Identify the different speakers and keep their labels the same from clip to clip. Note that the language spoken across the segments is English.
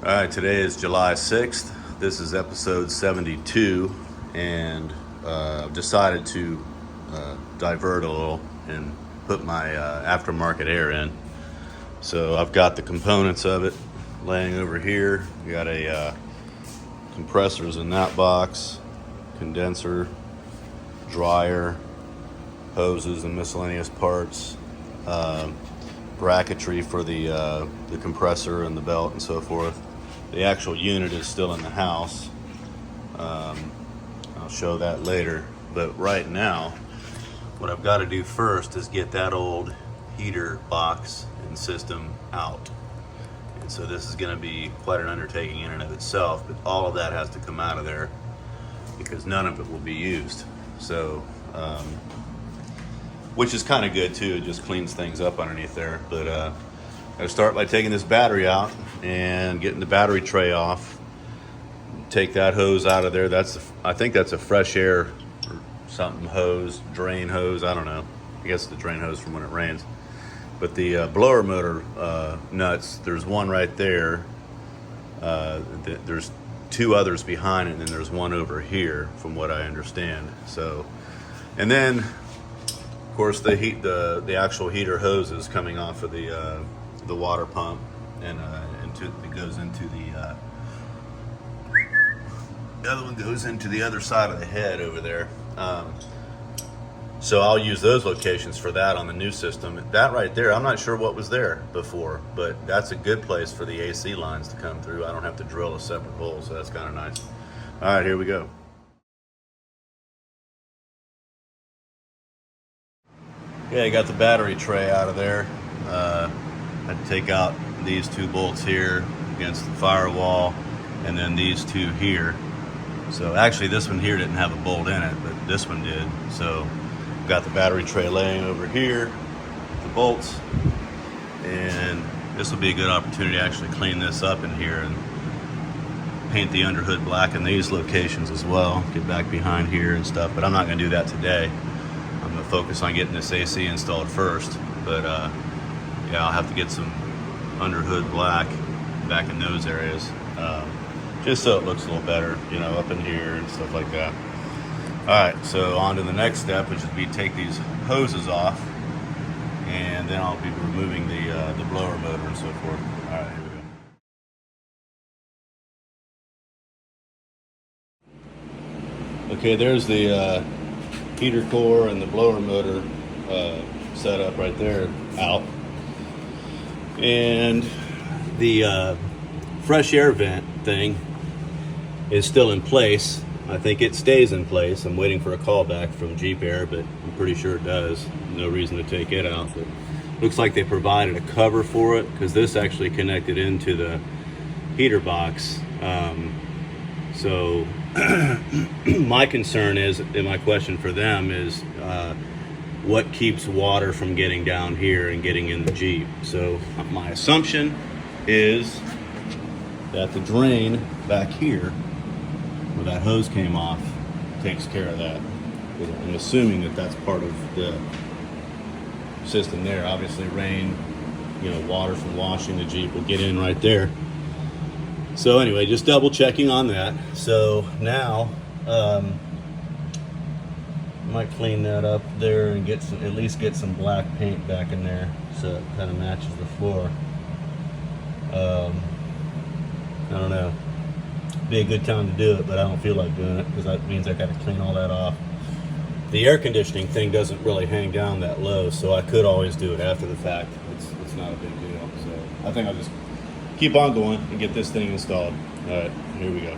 Speaker 1: All right, today is July 6th. This is episode 72, and I've decided to divert a little and put my aftermarket air in. So I've got the components of it laying over here. We got a compressors in that box, condenser, dryer, hoses and miscellaneous parts, bracketry for the compressor and the belt and so forth. The actual unit is still in the house. I'll show that later. But right now, what I've got to do first is get that old heater box and system out. And so this is going to be quite an undertaking in and of itself, but all of that has to come out of there because none of it will be used. So, which is kind of good too. It just cleans things up underneath there. But I start by taking this battery out and getting the battery tray off. Take that hose out of there. I think that's a fresh air or something hose, drain hose. I don't know. I guess the drain hose from when it rains. But the blower motor nuts, there's one right there. There's two others behind it, and then there's one over here, from what I understand. So, and then, of course, the actual heater hose is coming off of the water pump, and it goes into the other one goes into the other side of the head over there. So I'll use those locations for that on the new system. That right there, I'm not sure what was there before, but that's a good place for the AC lines to come through. I don't have to drill a separate hole, so that's kind of nice. All right, here we go. Yeah, I got the battery tray out of there. I had to take out these two bolts here against the firewall, and then these two here. So actually this one here didn't have a bolt in it, but this one did. So got the battery tray laying over here, the bolts, and this will be a good opportunity to actually clean this up in here and paint the underhood black in these locations as well. Get back behind here and stuff, but I'm not going to do that today. I'm going to focus on getting this AC installed first, but yeah, I'll have to get some underhood black back in those areas, just so it looks a little better, you know, up in here and stuff like that. All right, so on to the next step, which would be take these hoses off, and then I'll be removing the blower motor and so forth. All right, here we go. Okay, there's the heater core and the blower motor set up right there out. And the fresh air vent thing is still in place. I think it stays in place. I'm waiting for a call back from Jeep Air, but I'm pretty sure it does. No reason to take it out. But looks like they provided a cover for it because this actually connected into the heater box. So my concern is, and my question for them is, what keeps water from getting down here and getting in the Jeep? So my assumption is that the drain back here, where that hose came off, takes care of that. I'm assuming that that's part of the system there. Obviously rain, you know, water from washing the Jeep will get in right there. So anyway, just double checking on that. So now, might clean that up there and get some, at least get some black paint back in there so it kind of matches the floor. I don't know. Be a good time to do it, but I don't feel like doing it because that means I got to clean all that off. The air conditioning thing doesn't really hang down that low, so I could always do it after the fact. It's not a big deal. So I think I'll just keep on going and get this thing installed. All right, here we go.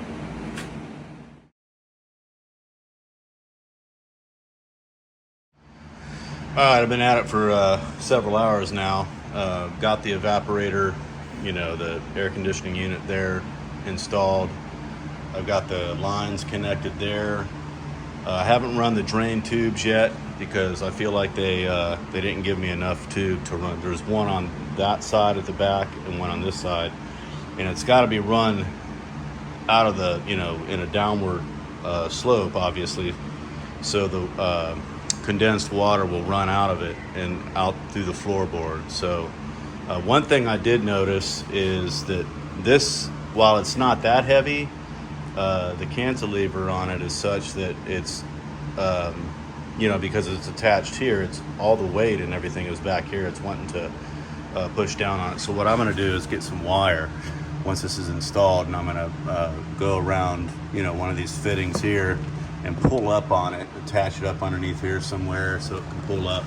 Speaker 1: All right, I've been at it for several hours now. Got the evaporator, you know, the air conditioning unit there installed. I've got the lines connected there. I haven't run the drain tubes yet because I feel like they didn't give me enough tube to run. There's one on that side at the back and one on this side, and it's got to be run out of the, you know, in a downward slope, obviously, so the condensed water will run out of it and out through the floorboard. So one thing I did notice is that this while it's not that heavy, the cantilever on it is such that it's, you know, because it's attached here, it's all the weight and everything is back here. It's wanting to push down on it. So what I'm going to do is get some wire once this is installed, and I'm going to go around, you know, one of these fittings here and pull up on it, attach it up underneath here somewhere so it can pull up.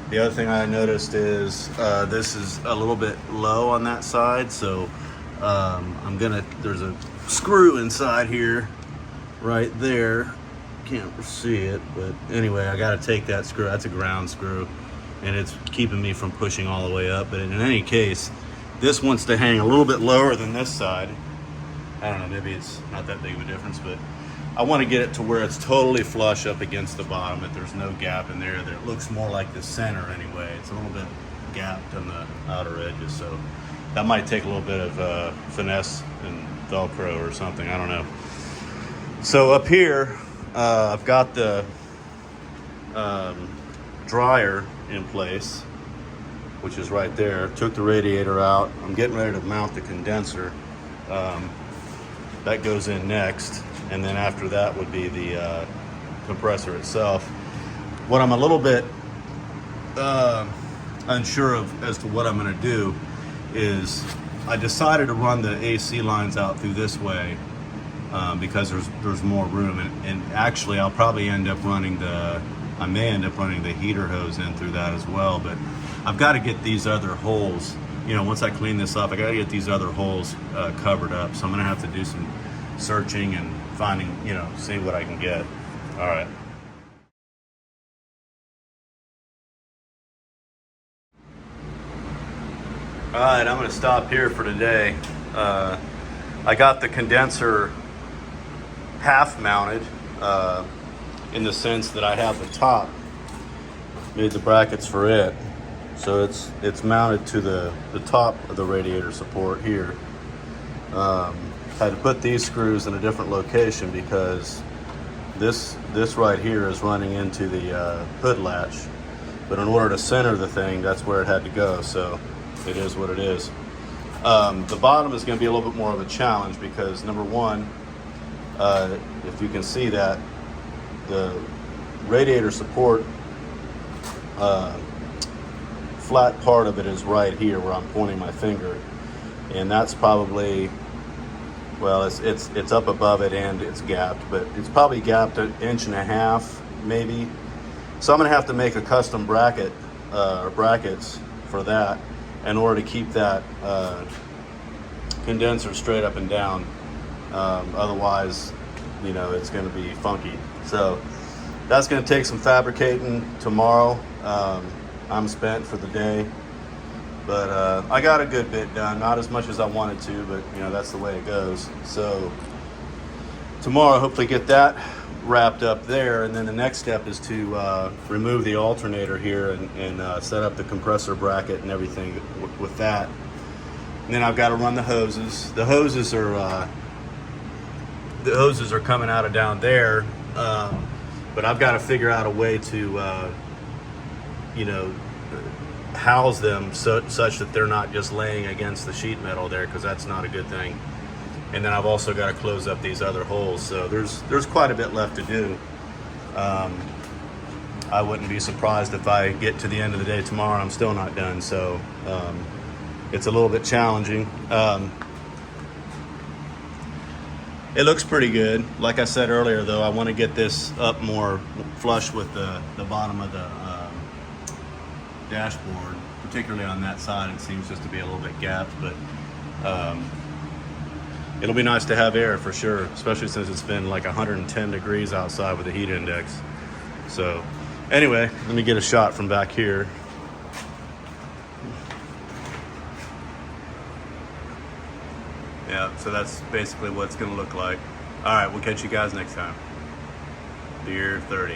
Speaker 1: The other thing I noticed is this is a little bit low on that side, so there's a screw inside here right there. Can't see it, but anyway, I got to take that screw. That's a ground screw, and it's keeping me from pushing all the way up. But in any case, this wants to hang a little bit lower than this side. I don't know, maybe it's not that big of a difference, but I want to get it to where it's totally flush up against the bottom, that there's no gap in there, that it looks more like the center anyway. It's a little bit gapped on the outer edges, so that might take a little bit of finesse and Velcro or something, I don't know. So up here, I've got the dryer in place, which is right there. Took the radiator out. I'm getting ready to mount the condenser. That goes in next, and then after that would be the compressor itself. What I'm a little bit unsure of as to what I'm going to do is I decided to run the AC lines out through this way because there's more room, and actually I'll probably end up running I may end up running the heater hose in through that as well. But I've got to get these other holes, you know, once I clean this up, I got to get these other holes covered up. So I'm going to have to do some searching and finding, you know, see what I can get. All right. All right, I'm going to stop here for today. I got the condenser half mounted in the sense that I have the top, made the brackets for it. So it's mounted to the top of the radiator support here. Had to put these screws in a different location because this right here is running into the hood latch. But in order to center the thing, that's where it had to go. So it is what it is. The bottom is going to be a little bit more of a challenge because number one, if you can see that, the radiator support flat part of it is right here where I'm pointing my finger, and that's probably, well, it's up above it and it's gapped, but it's probably gapped 1.5 inches maybe. So I'm gonna have to make a custom bracket or brackets for that in order to keep that condenser straight up and down. Otherwise, you know, it's gonna be funky. So that's gonna take some fabricating tomorrow. I'm spent for the day, but I got a good bit done. Not as much as I wanted to, but you know, that's the way it goes. So tomorrow, hopefully get that wrapped up there, and then the next step is to remove the alternator here and set up the compressor bracket and everything with that. And then I've got to run the hoses. The hoses are coming out of down there, but I've got to figure out a way to you know, house them such that they're not just laying against the sheet metal there, because that's not a good thing. And then I've also got to close up these other holes. So there's quite a bit left to do. I wouldn't be surprised if I get to the end of the day tomorrow and I'm still not done. So it's a little bit challenging. It looks pretty good. Like I said earlier, though, I want to get this up more flush with the bottom of the dashboard, particularly on that side. It seems just to be a little bit gapped, but it'll be nice to have air for sure, especially since it's been like 110 degrees outside with the heat index. So anyway, let me get a shot from back here. Yeah, so that's basically what it's gonna look like. All right, we'll catch you guys next time. Beer 30.